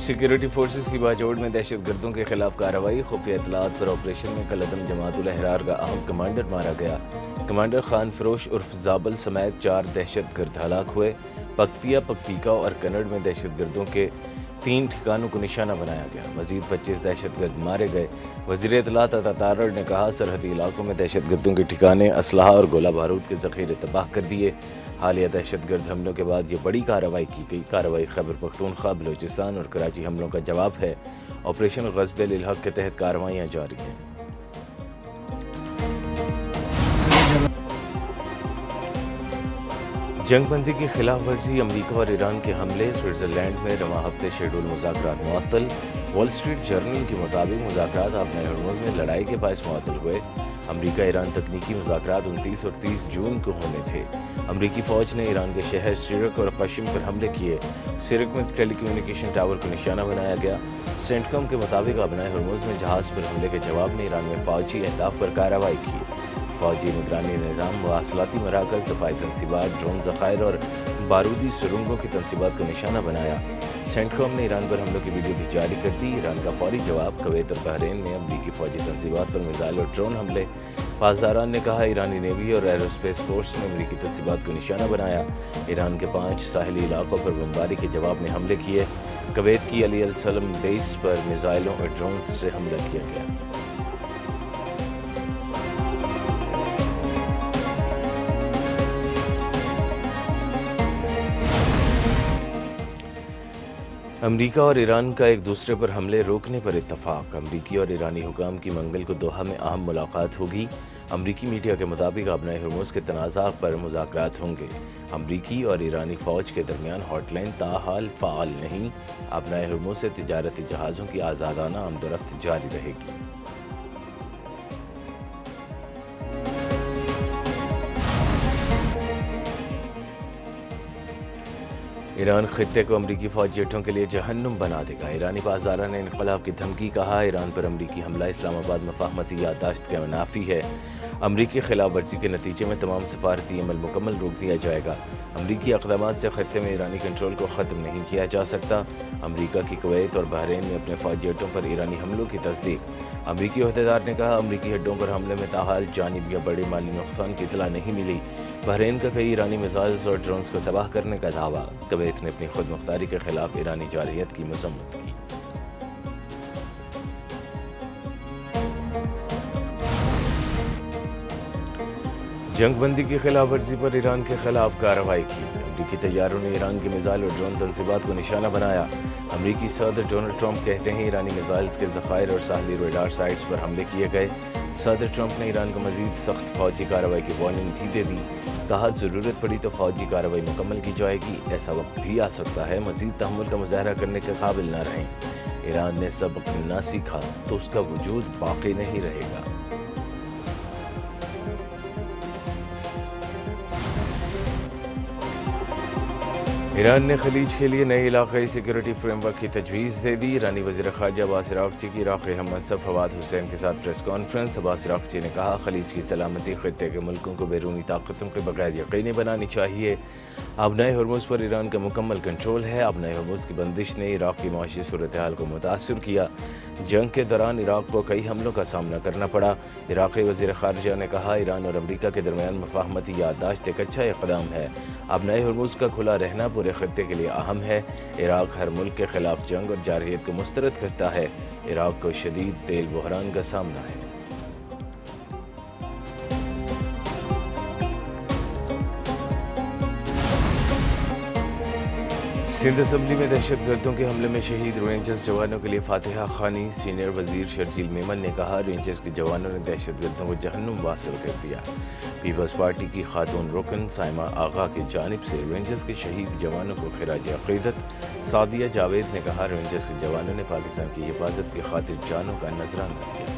Security forces کی باجوڑ میں دہشت گردوں کے خلاف کارروائی، خفیہ اطلاعات پر آپریشن میں کالعدم جماعت الاحرار کا اہم کمانڈر مارا گیا۔ کمانڈر خان فروش عرف زابل سمیت 4 دہشت گرد ہلاک ہوئے۔ پکتیا، پکتیکا اور کنڑ میں دہشت گردوں کے 3 ٹھکانوں کو نشانہ بنایا گیا۔ مزید 25 دہشت گرد مارے گئے۔ وزیر اطلاعات عطا تارڑ نے کہا، سرحدی علاقوں میں دہشت گردوں کے ٹھکانے، اسلحہ اور گولہ بارود کے ذخیرے تباہ کر دیے۔ حالیہ دہشت گرد حملوں کے بعد یہ بڑی کارروائی کی گئی۔ کارروائی خیبر پختونخوا، بلوچستان اور کراچی حملوں کا جواب ہے۔ آپریشن غصب للحق کے تحت کارروائیاں جاری ہیں۔ جنگ بندی کی خلاف ورزی، امریکہ اور ایران کے حملے، سوئٹزرلینڈ میں رواں ہفتے شیڈول مذاکرات معطل۔ وال اسٹریٹ جرنل کے مطابق مذاکرات آبنائے ہرمز میں لڑائی کے باعث معطل ہوئے۔ امریکہ ایران تکنیکی مذاکرات 29 اور 30 جون کو ہونے تھے۔ امریکی فوج نے ایران کے شہر سرک اور قشم پر حملے کیے۔ سرک میں ٹیلی کمیونیکیشن ٹاور کو نشانہ بنایا گیا۔ سینٹکم کے مطابق آبنائے ہرمز میں جہاز پر حملے کے جواب میں ایران میں فوجی اہداف پر کارروائی کی۔ فوجی نگرانی نظام، مواصلاتی مراکز، دفاعی تنصیبات، ڈرون ذخائر اور بارودی سرنگوں کی تنصیبات کو نشانہ بنایا۔ سینٹکم نے ایران پر حملوں کی ویڈیو بھی جاری کر دی۔ ایران کا فوری جواب، کویت اور بحرین میں امریکی فوجی تنصیبات پر میزائل اور ڈرون حملے۔ پاسداران نے کہا، ایرانی نیوی اور ایروسپیس فورس نے امریکی تنصیبات کو نشانہ بنایا۔ ایران کے 5 ساحلی علاقوں پر بمباری کے جواب میں حملے کیے۔ کویت کی علی السلم بیس پر میزائلوں اور ڈرونز سے حملہ کیا گیا۔ امریکہ اور ایران کا ایک دوسرے پر حملے روکنے پر اتفاق۔ امریکی اور ایرانی حکام کی منگل کو دوحہ میں اہم ملاقات ہوگی۔ امریکی میڈیا کے مطابق آبنائے ہرمز کے تنازع پر مذاکرات ہوں گے۔ امریکی اور ایرانی فوج کے درمیان ہاٹ لائن تاحال فعال نہیں۔ آبنائے ہرمز سے تجارتی جہازوں کی آزادانہ آمد و رفت جاری رہے گی۔ ایران خطے کو امریکی فوج جیٹوں کے لیے جہنم بنا دے گا۔ ایرانی پاسداران نے انقلاب کی دھمکی، کہا ایران پر امریکی حملہ اسلام آباد مفاہمتی یادداشت کا منافی ہے۔ امریکی خلاف ورزی کے نتیجے میں تمام سفارتی عمل مکمل روک دیا جائے گا۔ امریکی اقدامات سے خطے میں ایرانی کنٹرول کو ختم نہیں کیا جا سکتا۔ امریکہ کی کویت اور بحرین میں اپنے فوجی جیٹوں پر ایرانی حملوں کی تصدیق۔ امریکی عہدیدار نے کہا، امریکی ہڈوں پر حملے میں تاحال جانب یا بڑے مالی نقصان کی اطلاع نہیں ملی۔ بحرین کا کئی ایرانی میزائلز اور ڈرونز کو تباہ کرنے کا دعویٰ۔ کویت نے اپنی خود مختاری کے خلاف ایرانی جارحیت کی مذمت کی۔ جنگ بندی کی خلاف ورزی پر ایران کے خلاف کارروائی کی۔ امریکی طیاروں نے ایران کی میزائل اور ڈرون تنصیبات کو نشانہ بنایا۔ امریکی صدر ڈونلڈ ٹرمپ کہتے ہیں، ایرانی میزائلز کے ذخائر اور ساحلی ریڈار سائٹس پر حملے کیے گئے۔ صدر ٹرمپ نے ایران کو مزید سخت فوجی کارروائی کی وارننگ بھی دے دی۔ کہا، ضرورت پڑی تو فوجی کارروائی مکمل کی جائے گی۔ ایسا وقت بھی آ سکتا ہے مزید تحمل کا مظاہرہ کرنے کے قابل نہ رہیں۔ ایران نے سبق نہ سیکھا تو اس کا وجود باقی نہیں رہے گا۔ ایران نے خلیج کے لیے نئے علاقائی سیکورٹی فریم ورک کی تجویز دے دی۔ ایرانی وزیر خارجہ عباس عراقچی کی عراقی ہم منصب فواد حسین کے ساتھ پریس کانفرنس۔ عباس عراقچی نے کہا، خلیج کی سلامتی خطے کے ملکوں کو بیرونی طاقتوں کے بغیر یقینی بنانی چاہیے۔ آبنائے ہرمز پر ایران کا مکمل کنٹرول ہے۔ آبنائے ہرمز کی بندش نے عراق کی معاشی صورتحال کو متاثر کیا۔ جنگ کے دوران عراق کو کئی حملوں کا سامنا کرنا پڑا۔ عراقی وزیر خارجہ نے کہا، ایران اور امریکہ کے درمیان مفاہمتی یادداشت ایک اچھا اقدام ہے۔ آبنائے ہرمز کا کھلا رہنا پورے خطے کے لیے اہم ہے۔ عراق ہر ملک کے خلاف جنگ اور جارحیت کو مسترد کرتا ہے۔ عراق کو شدید تیل بحران کا سامنا ہے۔ سندھ اسمبلی میں دہشت گردوں کے حملے میں شہید رینجرز جوانوں کے لیے فاتحہ خوانی۔ سینئر وزیر شرجیل میمن نے کہا، رینجرز کے جوانوں نے دہشت گردوں کو جہنم واصل کر دیا۔ پیپلز پارٹی کی خاتون رکن سائمہ آغا کی جانب سے رینجرز کے شہید جوانوں کو خراج عقیدت۔ سعدیہ جاوید نے کہا، رینجرز کے جوانوں نے پاکستان کی حفاظت کی خاطر جانوں کا نذرانہ دیا۔